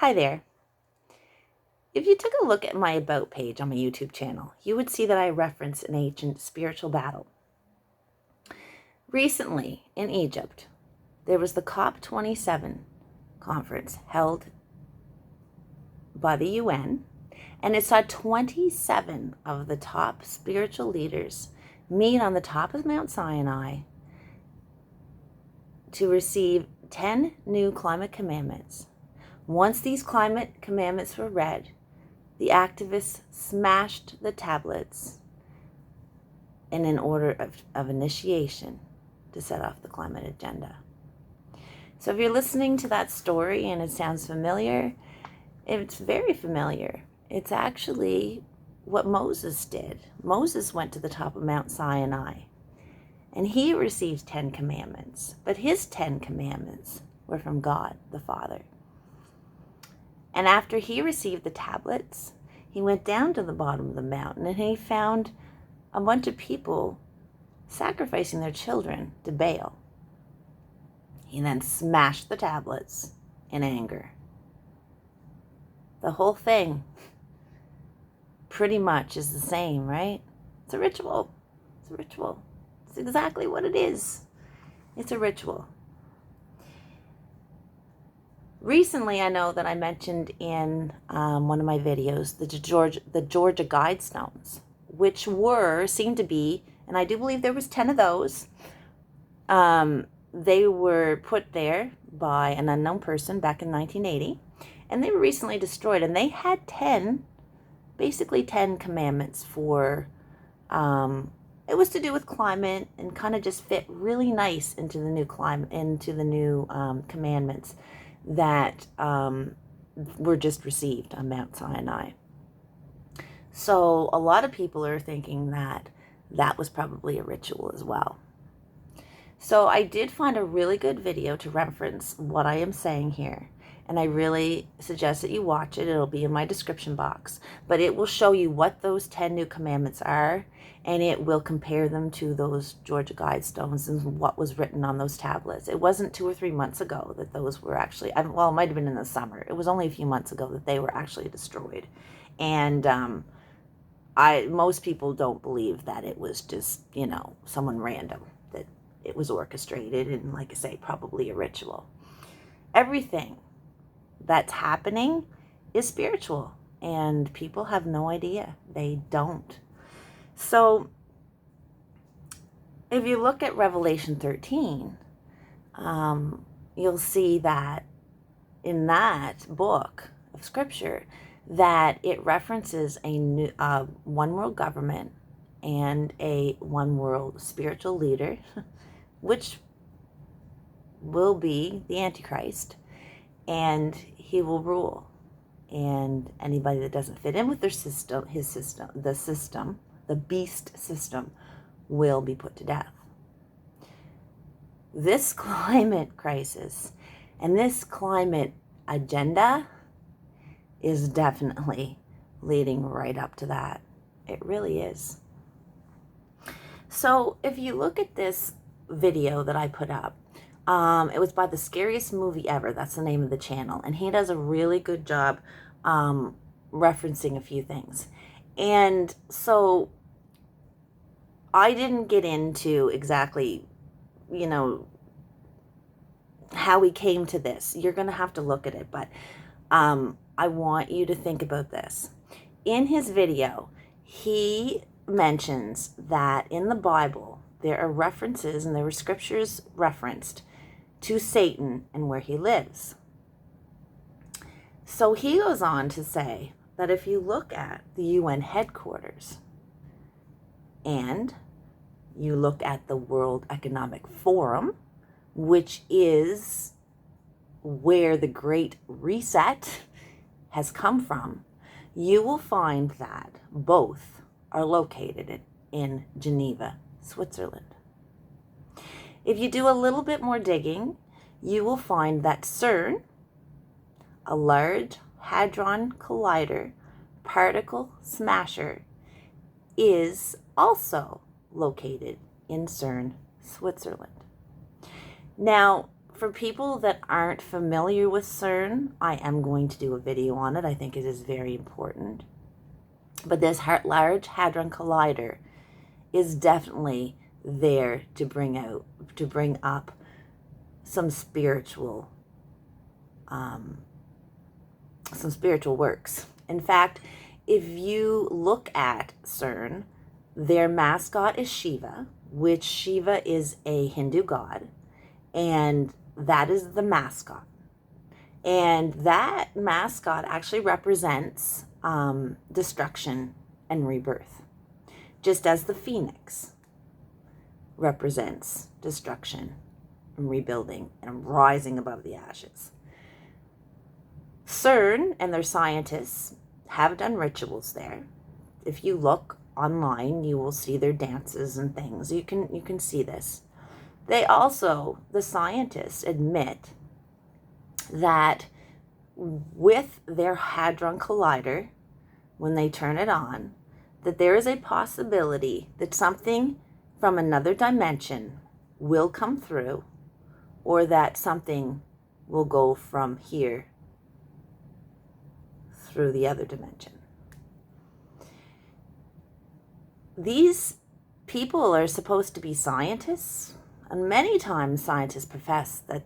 Hi there. If you took a look at my About page on my YouTube channel, you would see that I reference an ancient spiritual battle. Recently, in Egypt, there was the COP27 conference held by the UN, and it saw 27 of the top spiritual leaders meet on the top of Mount Sinai to receive 10 new climate commandments. Once these climate commandments were read, the activists smashed the tablets in an order of initiation to set off the climate agenda. So if you're listening to that story and it sounds familiar, it's very familiar. It's actually what Moses did. Moses went to the top of Mount Sinai and he received 10 commandments, but his 10 commandments were from God the Father. And after he received the tablets, he went down to the bottom of the mountain and he found a bunch of people sacrificing their children to Baal. He then smashed the tablets in anger. The whole thing pretty much is the same, right? It's a ritual. It's a ritual. It's exactly what it is. It's a ritual. Recently, I know that I mentioned in one of my videos the Georgia Guidestones, which seemed to be, and I do believe there was 10 of those. They were put there by an unknown person back in 1980, and they were recently destroyed. And they had basically 10 commandments for, it was to do with climate and kind of just fit really nice into the new climate, into the new commandments that were just received on Mount Sinai. So a lot of people are thinking that that was probably a ritual as well. So I did find a really good video to reference what I am saying here. And I really suggest that you watch it. It'll be in my description box. But it will show you what those 10 new commandments are. And it will compare them to those Georgia Guidestones and what was written on those tablets. It wasn't 2 or 3 months ago that those were actually, well, it might have been in the summer. It was only a few months ago that they were actually destroyed. And most people don't believe that it was just, someone random, that it was orchestrated and, like I say, probably a ritual. Everything that's happening is spiritual, and people have no idea. They don't. So if you look at Revelation 13, you'll see that in that book of scripture that it references a new one world government and a one world spiritual leader, which will be the Antichrist, and he will rule. And anybody that doesn't fit in with their system, the beast system, will be put to death. This climate crisis and this climate agenda is definitely leading right up to that. It really is. So if you look at this video that I put up, it was by The Scariest Movie Ever. That's the name of the channel. And he does a really good job referencing a few things. And so I didn't get into exactly, how he came to this. You're going to have to look at it. But I want you to think about this. In his video, he mentions that in the Bible, there are references and there were scriptures referenced to Satan and where he lives. So he goes on to say that if you look at the UN headquarters and you look at the World Economic Forum, which is where the Great Reset has come from, you will find that both are located in Geneva, Switzerland. If you do a little bit more digging, you will find that CERN, a Large Hadron Collider particle smasher, is also located in CERN, Switzerland. Now, for people that aren't familiar with CERN, I am going to do a video on it. I think it is very important. But this Large Hadron Collider is definitely there to bring up some spiritual works. In fact, if you look at CERN, their mascot is Shiva, which Shiva is a Hindu god, and that is the mascot. And that mascot actually represents destruction and rebirth, just as the phoenix represents destruction and rebuilding and rising above the ashes. CERN and their scientists have done rituals there. If you look online, you will see their dances and things. You can see this. They also, the scientists, admit that with their Hadron Collider, when they turn it on, that there is a possibility that something from another dimension will come through, or that something will go from here through the other dimension. These people are supposed to be scientists, and many times scientists profess that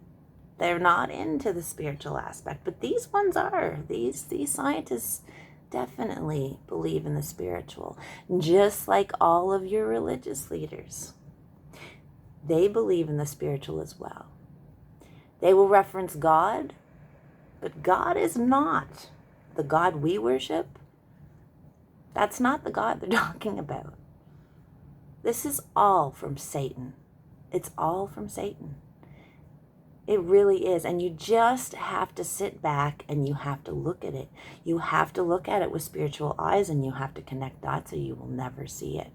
they're not into the spiritual aspect, but these ones are. These scientists definitely believe in the spiritual, just like all of your religious leaders. They believe in the spiritual as well. They will reference God, but God is not the God we worship. That's not the God they're talking about. This is all from Satan. It's all from Satan. It really is. And you just have to sit back and you have to look at it. You have to look at it with spiritual eyes, and you have to connect dots, or you will never see it.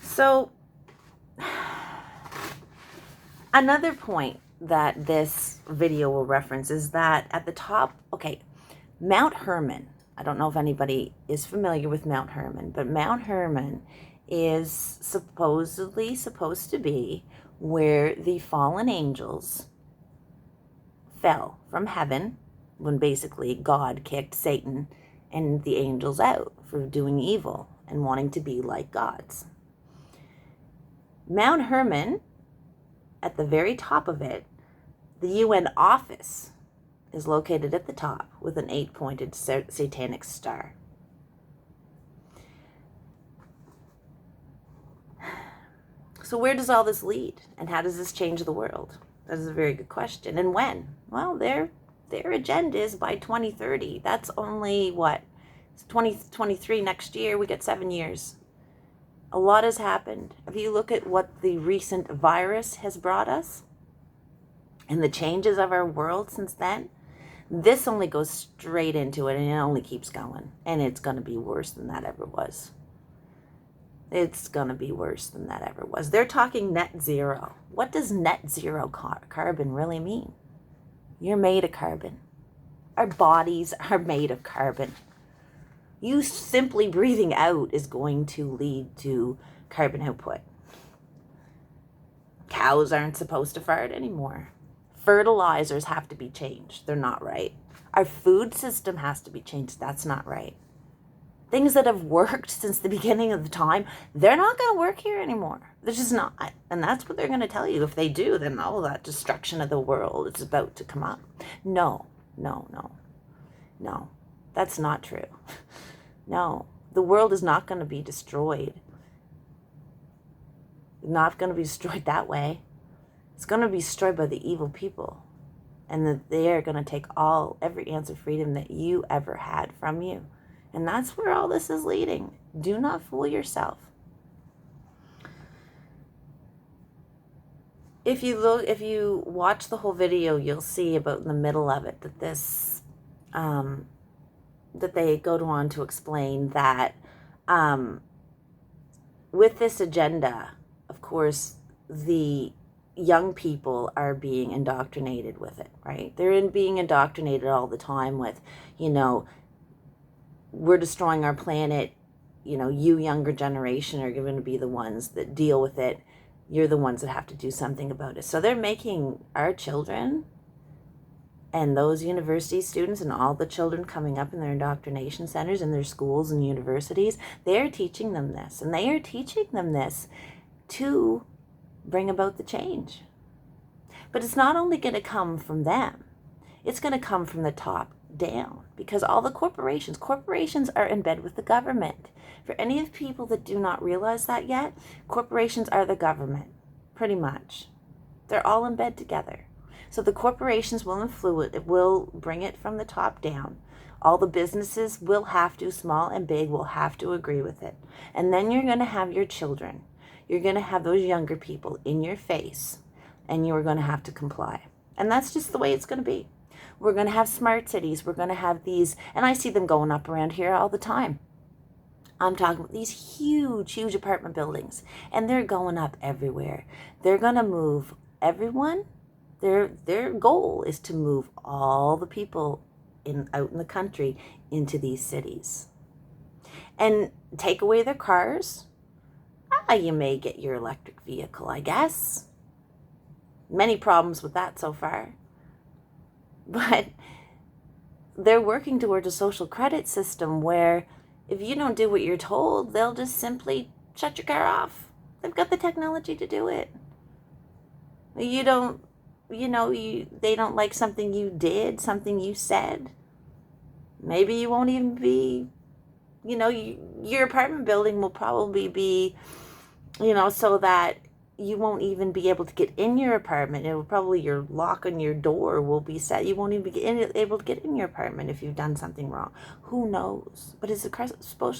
So, another point that this video will reference is that at the top, Mount Hermon. I don't know if anybody is familiar with Mount Hermon, but Mount Hermon is supposedly supposed to be where the fallen angels fell from heaven when basically God kicked Satan and the angels out for doing evil and wanting to be like gods. Mount Hermon, at the very top of it, the UN office is located at the top with an 8-pointed satanic star. So where does all this lead? And how does this change the world? That is a very good question. And when? Well, their agenda is by 2030. That's only, what? It's 2023 next year. We get 7 years. A lot has happened. If you look at what the recent virus has brought us and the changes of our world since then, this only goes straight into it, and it only keeps going. And it's going to be worse than that ever was. It's going to be worse than that ever was. They're talking net zero. What does net zero carbon really mean? You're made of carbon. Our bodies are made of carbon. You simply breathing out is going to lead to carbon output. Cows aren't supposed to fart anymore. Fertilizers have to be changed. They're not right. Our food system has to be changed. That's not right. Things that have worked since the beginning of the time, they're not going to work here anymore. They're just not. And that's what they're going to tell you. If they do, then all that destruction of the world is about to come up. No. That's not true. No. The world is not going to be destroyed. Not going to be destroyed that way. It's going to be destroyed by the evil people. And that they are going to take every ounce of freedom that you ever had from you. And that's where all this is leading. Do not fool yourself. If you watch the whole video, you'll see about in the middle of it that this, that they go on to explain that with this agenda, of course, the young people are being indoctrinated with it, right? They're being indoctrinated all the time with, we're destroying our planet, you younger generation are going to be the ones that deal with it. you're the ones that have to do something about it. So they're making our children and those university students and all the children coming up in their indoctrination centers in their schools and universities, they're teaching them this. And they are teaching them this to bring about the change. But it's not only going to come from them. It's going to come from the top down, because all the corporations are in bed with the government. For any of the people that do not realize that yet, corporations are the government, pretty much. They're all in bed together. So the corporations will bring it from the top down. All the businesses will have to, small and big, will have to agree with it. And then you're going to have your children. You're going to have those younger people in your face, and you are going to have to comply. And that's just the way it's going to be. We're going to have smart cities. We're going to have these, and I see them going up around here all the time. I'm talking about these huge, huge apartment buildings, and they're going up everywhere. They're going to move everyone. Their goal is to move all the people out in the country into these cities and take away their cars. You may get your electric vehicle, I guess. Many problems with that so far. But they're working towards a social credit system where if you don't do what you're told, they'll just simply shut your car off. They've got the technology to do it. They don't like something you did, something you said. Maybe you won't even be, your apartment building will probably be, so that you won't even be able to get in your apartment. It will probably, your lock on your door will be set. You won't even be able to get in your apartment if you've done something wrong. Who knows? But it's a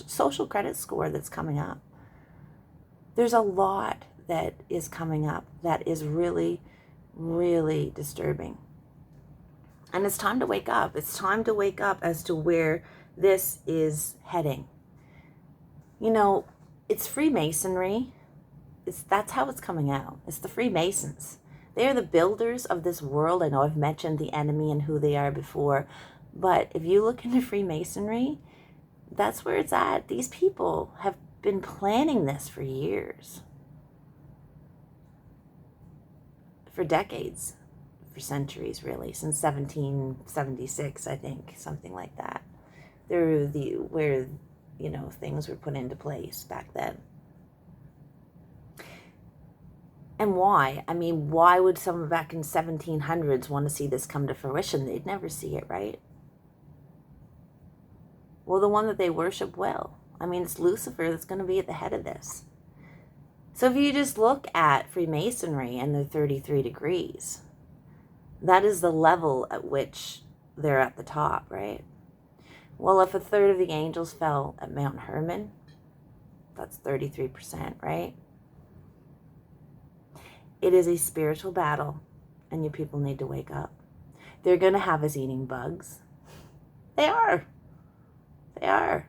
social credit score that's coming up. There's a lot that is coming up that is really, really disturbing. And it's time to wake up. It's time to wake up as to where this is heading. It's Freemasonry. That's how it's coming out. It's the Freemasons. They are the builders of this world. I know I've mentioned the enemy and who they are before, but if you look into Freemasonry, that's where it's at. These people have been planning this for years, for decades, for centuries, really, since 1776, I think, something like that. They're where things were put into place back then. And why? I mean, why would someone back in 1700s want to see this come to fruition? They'd never see it, right? Well, the one that they worship will. I mean, it's Lucifer that's going to be at the head of this. So if you just look at Freemasonry and their 33 degrees, that is the level at which they're at the top, right? Well, if a third of the angels fell at Mount Hermon, that's 33%, right? It is a spiritual battle, and you people need to wake up. They're going to have us eating bugs. They are. They are.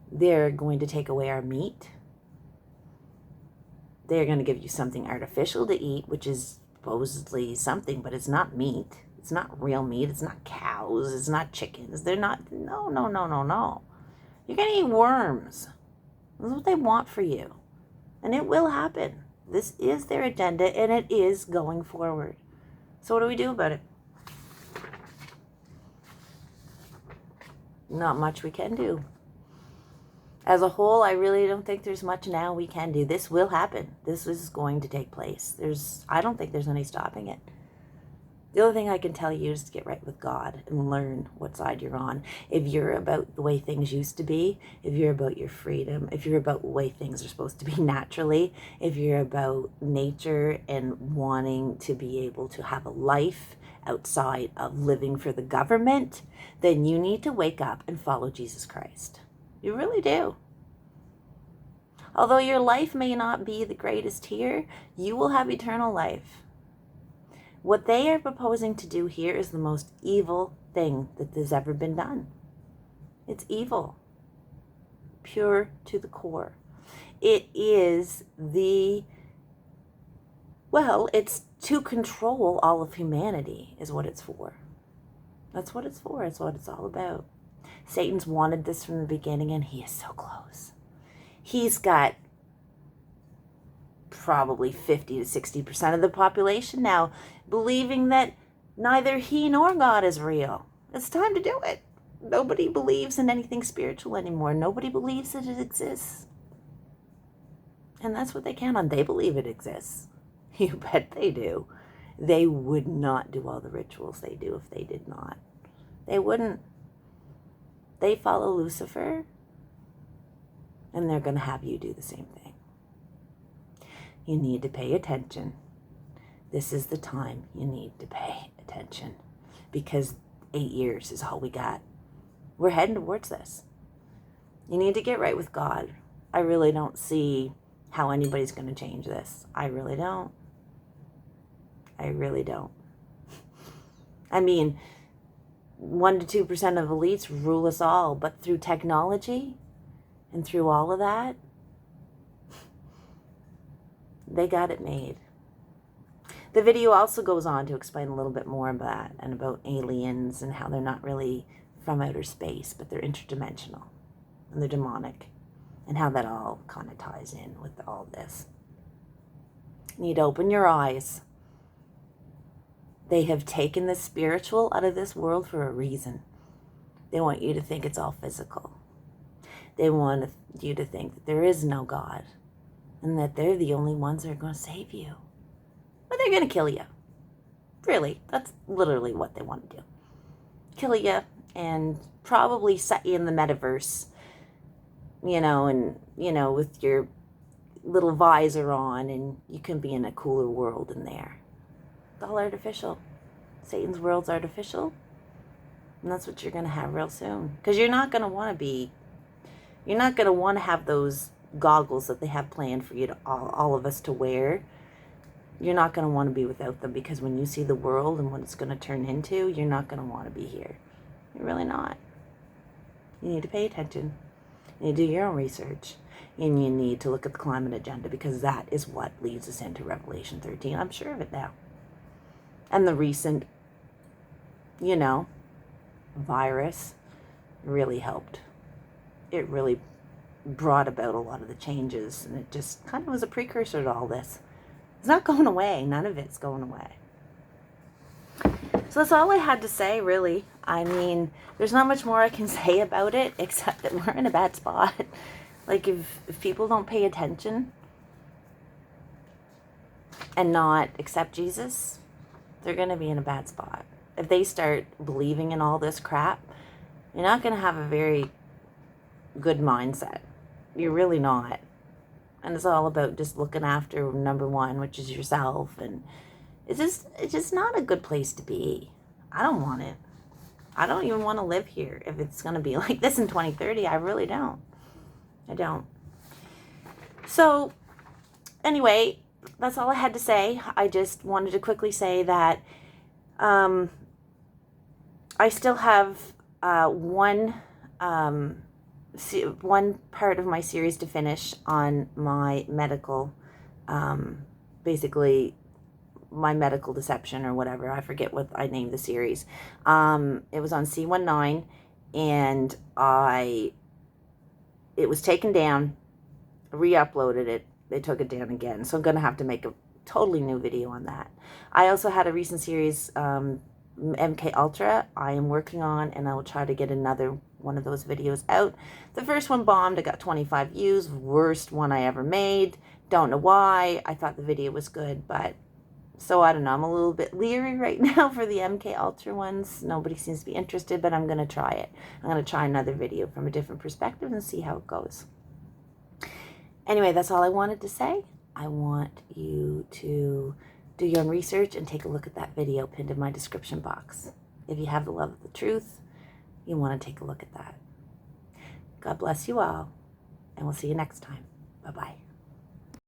They're going to take away our meat. They're going to give you something artificial to eat, which is supposedly something, but it's not meat. It's not real meat. It's not cows. It's not chickens. They're not, no. You're going to eat worms. That's what they want for you. And it will happen. This is their agenda, and it is going forward. So what do we do about it? Not much we can do. As a whole, I really don't think there's much now we can do. This will happen. This is going to take place. I don't think there's any stopping it. The only thing I can tell you is to get right with God and learn what side you're on. If you're about the way things used to be, if you're about your freedom, if you're about the way things are supposed to be naturally, if you're about nature and wanting to be able to have a life outside of living for the government, then you need to wake up and follow Jesus Christ. You really do. Although your life may not be the greatest here, you will have eternal life. What they are proposing to do here is the most evil thing that has ever been done. It's evil. Pure to the core. It is it's to control all of humanity is what it's for. That's what it's for. It's what it's all about. Satan's wanted this from the beginning, and he is so close. He's got probably 50 to 60% of the population now believing that neither he nor God is real. It's time to do it. Nobody believes in anything spiritual anymore. Nobody believes that it exists. And that's what they count on. They believe it exists. You bet they do. They would not do all the rituals they do if they did not. They wouldn't. They follow Lucifer, and they're going to have you do the same thing. You need to pay attention. This is the time you need to pay attention, because 8 years is all we got. We're heading towards this. You need to get right with God. I really don't see how anybody's going to change this. I really don't. I really don't. I mean, 1 to 2% of elites rule us all, but through technology and through all of that, they got it made. The video also goes on to explain a little bit more about that and about aliens and how they're not really from outer space, but they're interdimensional and they're demonic, and how that all kind of ties in with all this. You need to open your eyes. They have taken the spiritual out of this world for a reason. They want you to think it's all physical. They want you to think that there is no God and that they're the only ones that are going to save you. But they're going to kill you. Really, that's literally what they want to do. Kill you and probably set you in the metaverse, with your little visor on, and you can be in a cooler world in there. It's all artificial. Satan's world's artificial. And that's what you're going to have real soon. Because you're not going to want to have those goggles that they have planned for you to all of us to wear. You're not going to want to be without them, because when you see the world and what it's going to turn into, you're not going to want to be here. You're really not. You need to pay attention. You need to do your own research. And you need to look at the climate agenda, because that is what leads us into Revelation 13. I'm sure of it now. And the recent, virus really helped. It really brought about a lot of the changes, and it just kind of was a precursor to all this. It's not going away. None of it's going away. So that's all I had to say, really. I mean, there's not much more I can say about it, except that we're in a bad spot. Like, if people don't pay attention and not accept Jesus, they're going to be in a bad spot. If they start believing in all this crap, you're not going to have a very good mindset. You're really not. And it's all about just looking after number one, which is yourself. And it's just not a good place to be. I don't want it. I don't even want to live here if it's going to be like this in 2030. I really don't. I don't. So, anyway, that's all I had to say. I just wanted to quickly say that I still have one part of my series to finish on my medical, basically my medical deception or whatever. I forget what I named the series. It was on C19, and it was taken down, re-uploaded it. They took it down again. So I'm going to have to make a totally new video on that. I also had a recent series, MK Ultra, I am working on, and I will try to get another one of those videos out. The first one bombed. I got 25 views. Worst one I ever made. Don't know why. I thought the video was good, but so I don't know. I'm a little bit leery right now for the MK Ultra ones. Nobody seems to be interested, but I'm going to try it. I'm going to try another video from a different perspective and see how it goes. Anyway, that's all I wanted to say. I want you to do your own research and take a look at that video pinned in my description box. If you have the love of the truth, you want to take a look at that. God bless you all, and we'll see you next time. Bye-bye.